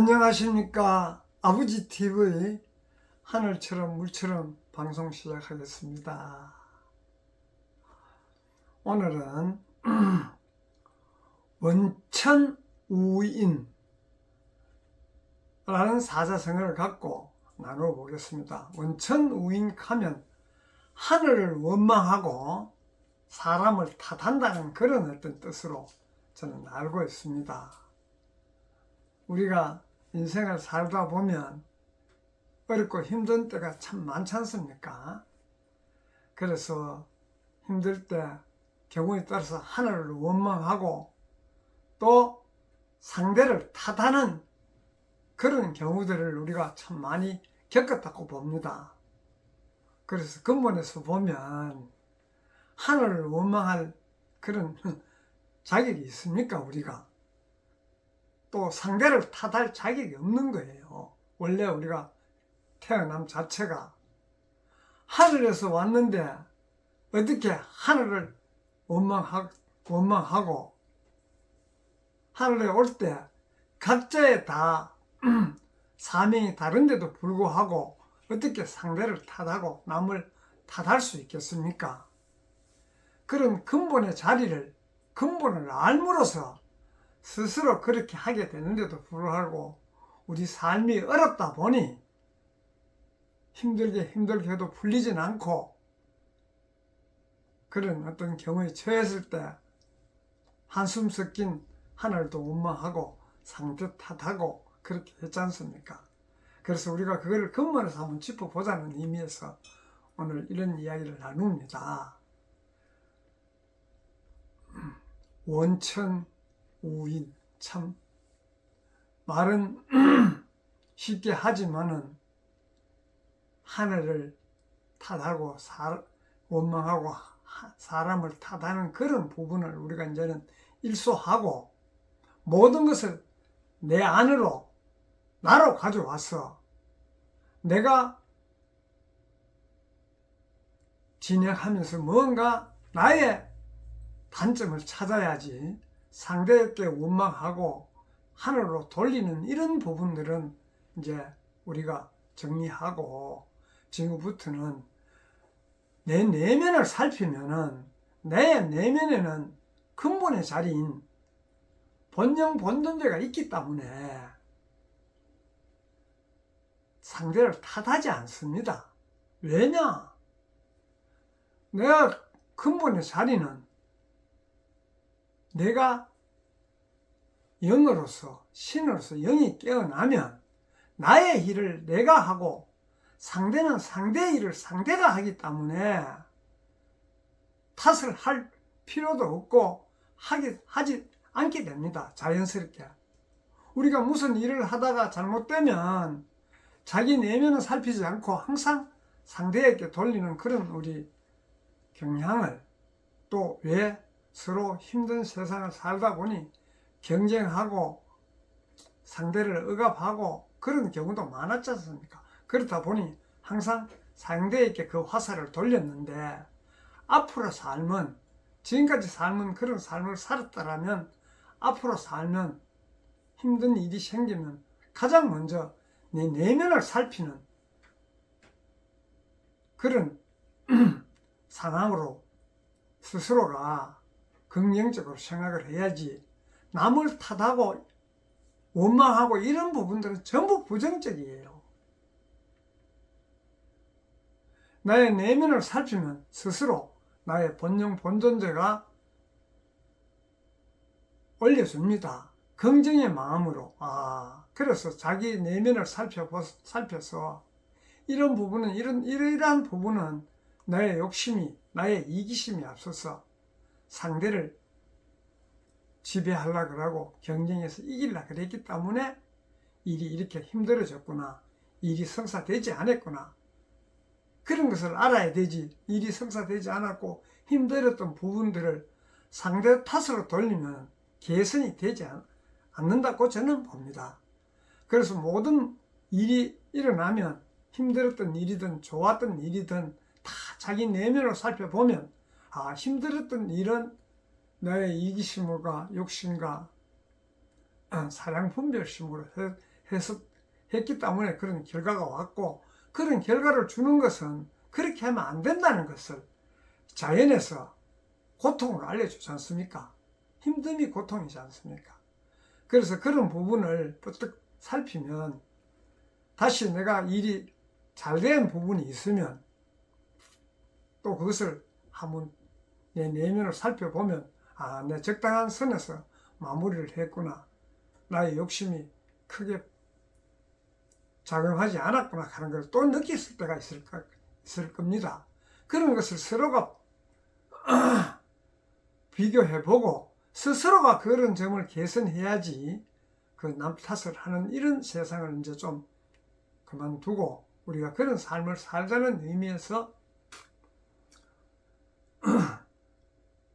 안녕하십니까. 아버지 TV 하늘처럼 물처럼 방송 시작하겠습니다. 오늘은 원천우인라는 사자성어를 갖고 나누어 보겠습니다. 원천우인 하면 하늘을 원망하고 사람을 탓한다는 그런 어떤 뜻으로 저는 알고 있습니다. 우리가 인생을 살다 보면 어렵고 힘든 때가 참 많지 않습니까? 그래서 힘들 때 경우에 따라서 하늘을 원망하고 또 상대를 탓하는 그런 경우들을 우리가 참 많이 겪었다고 봅니다. 그래서 근본에서 보면 하늘을 원망할 그런 자격이 있습니까, 우리가? 또 상대를 탓할 자격이 없는 거예요. 원래 우리가 태어남 자체가 하늘에서 왔는데 어떻게 하늘을 원망하고 하늘에 올 때 각자의 다 사명이 다른데도 불구하고 어떻게 상대를 탓하고 남을 탓할 수 있겠습니까? 그런 근본의 근본을 알므로써 스스로 그렇게 하게 되는데도 불구하고 우리 삶이 어렵다 보니 힘들게 해도 풀리진 않고 그런 어떤 경우에 처했을 때 한숨 섞인 하늘도 원망하고 상대 탓하고 그렇게 했지 않습니까? 그래서 우리가 그걸 근본에서 한번 짚어보자는 의미에서 오늘 이런 이야기를 나눕니다. 원천우인, 참 말은 쉽게 하지만은 하늘을 탓하고 원망하고 사람을 탓하는 그런 부분을 우리가 이제는 일소하고 모든 것을 내 안으로 나로 가져와서 내가 진행하면서 뭔가 나의 단점을 찾아야지 상대에게 원망하고 하늘로 돌리는 이런 부분들은 이제 우리가 정리하고 지금부터는 내 내면을 살피면은 내 내면에는 근본의 자리인 본영 본존재가 있기 때문에 상대를 탓하지 않습니다. 왜냐? 내가 근본의 자리는 내가 영으로서 신으로서 영이 깨어나면 나의 일을 내가 하고 상대는 상대의 일을 상대가 하기 때문에 탓을 할 필요도 없고 하지 않게 됩니다. 자연스럽게. 우리가 무슨 일을 하다가 잘못되면 자기 내면을 살피지 않고 항상 상대에게 돌리는 그런 우리 경향을 또 왜 서로 힘든 세상을 살다 보니 경쟁하고 상대를 억압하고 그런 경우도 많았지 않습니까? 그렇다 보니 항상 상대에게 그 화살을 돌렸는데 앞으로 삶은 지금까지 삶은 그런 삶을 살았다라면 앞으로 살면 힘든 일이 생기면 가장 먼저 내 내면을 살피는 그런 상황으로 스스로가 긍정적으로 생각을 해야지 남을 탓하고 원망하고 이런 부분들은 전부 부정적이에요. 나의 내면을 살피면 스스로 나의 본영 본존재가 올려줍니다. 긍정의 마음으로. 그래서 자기 내면을 살펴서 이런 부분은 이러한 부분은 나의 욕심이 나의 이기심이 앞서서 상대를 지배하려고 하고 경쟁해서 이기려고 그랬기 때문에 일이 이렇게 힘들어졌구나. 일이 성사되지 않았구나. 그런 것을 알아야 되지. 일이 성사되지 않았고 힘들었던 부분들을 상대 탓으로 돌리면 개선이 되지 않는다고 저는 봅니다. 그래서 모든 일이 일어나면 힘들었던 일이든 좋았던 일이든 다 자기 내면을 살펴보면 힘들었던 일은 나의 이기심과 욕심과 사랑분별심으로 했기 때문에 그런 결과가 왔고, 그런 결과를 주는 것은 그렇게 하면 안 된다는 것을 자연에서 고통으로 알려주지 않습니까? 힘듦이 고통이지 않습니까? 그래서 그런 부분을 버뜩 살피면 다시 내가 일이 잘 된 부분이 있으면 또 그것을 한번 내 내면을 살펴보면, 아, 내 적당한 선에서 마무리를 했구나, 나의 욕심이 크게 작용하지 않았구나 하는 걸 또 느꼈을 때가 있을 겁니다. 그런 것을 서로가 비교해보고 스스로가 그런 점을 개선해야지 그 남 탓을 하는 이런 세상을 이제 좀 그만두고 우리가 그런 삶을 살자는 의미에서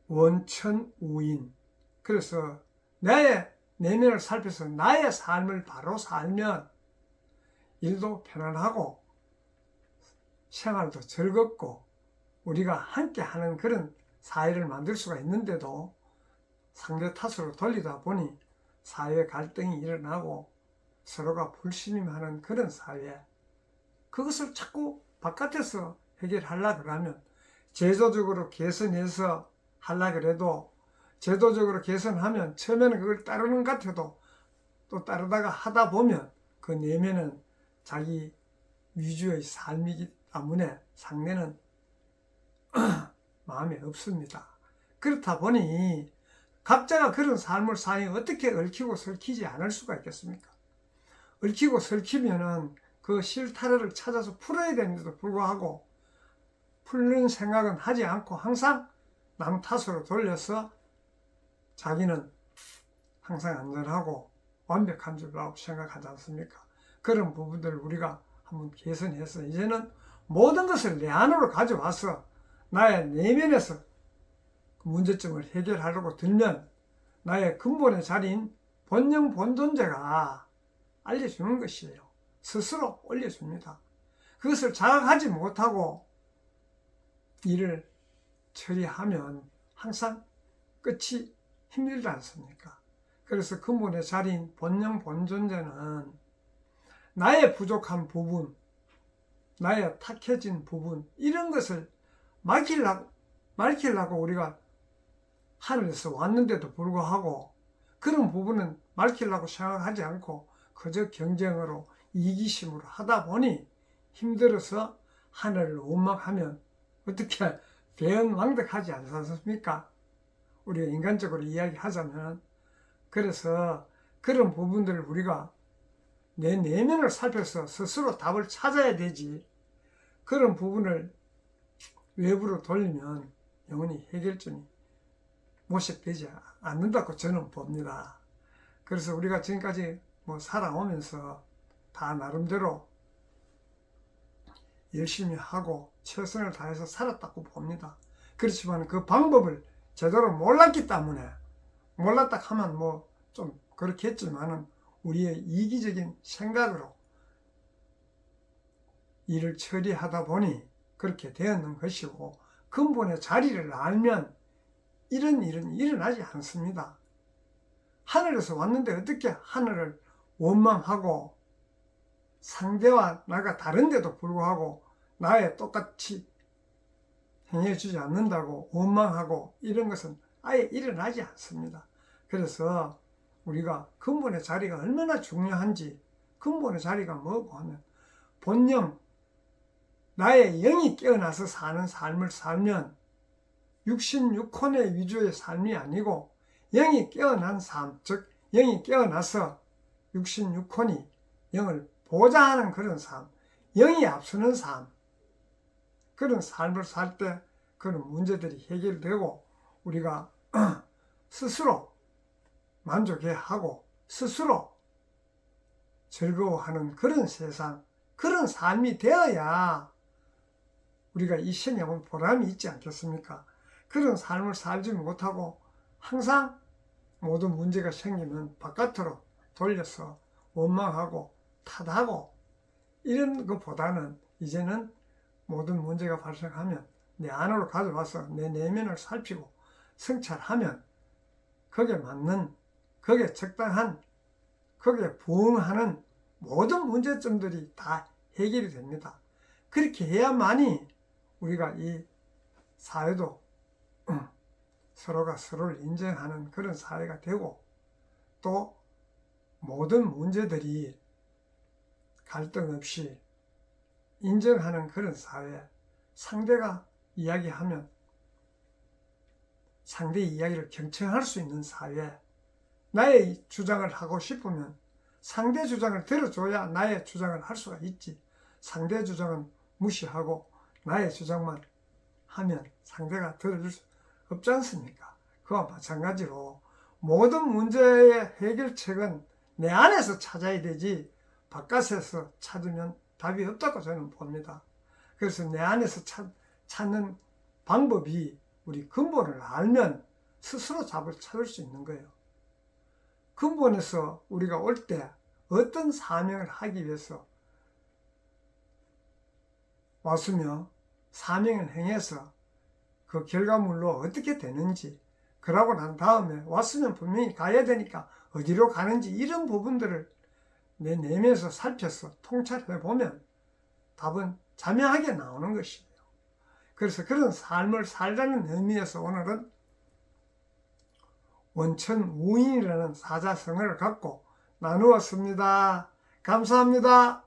원천우인, 그래서 나의 내면을 살펴서 나의 삶을 바로 살면 일도 편안하고 생활도 즐겁고 우리가 함께 하는 그런 사회를 만들 수가 있는데도 상대 탓으로 돌리다 보니 사회 갈등이 일어나고 서로가 불신임하는 그런 사회, 그것을 자꾸 바깥에서 해결하려고 하면 제도적으로 개선해서 하려고 해도 제도적으로 개선하면 처음에는 그걸 따르는 것 같아도 또 따르다가 하다 보면 그 내면은 자기 위주의 삶이기 때문에 상대는 마음에 없습니다. 그렇다 보니 각자가 그런 삶을 사니 어떻게 얽히고 설키지 않을 수가 있겠습니까? 얽히고 설키면은 그 실타래를 찾아서 풀어야 되는데도 불구하고 풀는 생각은 하지 않고 항상 남 탓으로 돌려서 자기는 항상 안전하고 완벽한 줄로 생각하지 않습니까? 그런 부분들을 우리가 한번 개선해서 이제는 모든 것을 내 안으로 가져와서 나의 내면에서 문제점을 해결하려고 들면 나의 근본의 자리인 본영 본존재가 알려주는 것이에요. 스스로 올려줍니다. 그것을 자각하지 못하고 일을 처리하면 항상 끝이 힘들지 않습니까? 그래서 근본의 자리인 본영 본존재는 나의 부족한 부분, 나의 탁해진 부분, 이런 것을 밝히려고 우리가 하늘에서 왔는데도 불구하고 그런 부분은 밝히려고 생각하지 않고 그저 경쟁으로 이기심으로 하다 보니 힘들어서 하늘을 원망하면 어떻게 대언왕덕하지 않습니까? 우리가 인간적으로 이야기하자면. 그래서 그런 부분들을 우리가 내 내면을 살펴서 스스로 답을 찾아야 되지, 그런 부분을 외부로 돌리면 영원히 해결점이 모색되지 않는다고 저는 봅니다. 그래서 우리가 지금까지 살아오면서 다 나름대로 열심히 하고 최선을 다해서 살았다고 봅니다. 그렇지만 그 방법을 제대로 몰랐기 때문에, 몰랐다 하면 좀 그렇겠지만은 우리의 이기적인 생각으로 일을 처리하다 보니 그렇게 되었는 것이고, 근본의 자리를 알면 이런 일은 일어나지 않습니다. 하늘에서 왔는데 어떻게 하늘을 원망하고 상대와 나가 다른데도 불구하고 나에 똑같이 행해주지 않는다고 원망하고 이런 것은 아예 일어나지 않습니다. 그래서 우리가 근본의 자리가 얼마나 중요한지, 근본의 자리가 뭐고 하면 본영, 나의 영이 깨어나서 사는 삶을 살면 육신육혼의 위주의 삶이 아니고 영이 깨어난 삶, 즉 영이 깨어나서 육신육혼이 영을 보좌하는 그런 삶, 영이 앞서는 삶, 그런 삶을 살 때 그런 문제들이 해결되고 우리가 스스로 만족해하고 스스로 즐거워하는 그런 세상, 그런 삶이 되어야 우리가 이 생에 온 보람이 있지 않겠습니까? 그런 삶을 살지 못하고 항상 모든 문제가 생기면 바깥으로 돌려서 원망하고 탓하고 이런 것보다는 이제는 모든 문제가 발생하면 내 안으로 가져와서 내 내면을 살피고 성찰하면 거기에 맞는, 거기에 적당한, 거기에 부응하는 모든 문제점들이 다 해결이 됩니다. 그렇게 해야만이 우리가 이 사회도 서로가 서로를 인정하는 그런 사회가 되고, 또 모든 문제들이 갈등 없이 인정하는 그런 사회, 상대가 이야기하면 상대의 이야기를 경청할 수 있는 사회, 나의 주장을 하고 싶으면 상대 주장을 들어줘야 나의 주장을 할 수가 있지. 상대 주장은 무시하고 나의 주장만 하면 상대가 들어줄 수 없지 않습니까? 그와 마찬가지로 모든 문제의 해결책은 내 안에서 찾아야 되지 바깥에서 찾으면 답이 없다고 저는 봅니다. 그래서 내 안에서 찾는 방법이 우리 근본을 알면 스스로 답을 찾을 수 있는 거예요. 근본에서 우리가 올 때 어떤 사명을 하기 위해서 왔으며 사명을 행해서 그 결과물로 어떻게 되는지, 그러고 난 다음에 왔으면 분명히 가야 되니까 어디로 가는지, 이런 부분들을 내 내면에서 살펴서 통찰해 보면 답은 자명하게 나오는 것이에요. 그래서 그런 삶을 살자는 의미에서 오늘은 원천우인이라는 사자성어를 갖고 나누었습니다. 감사합니다.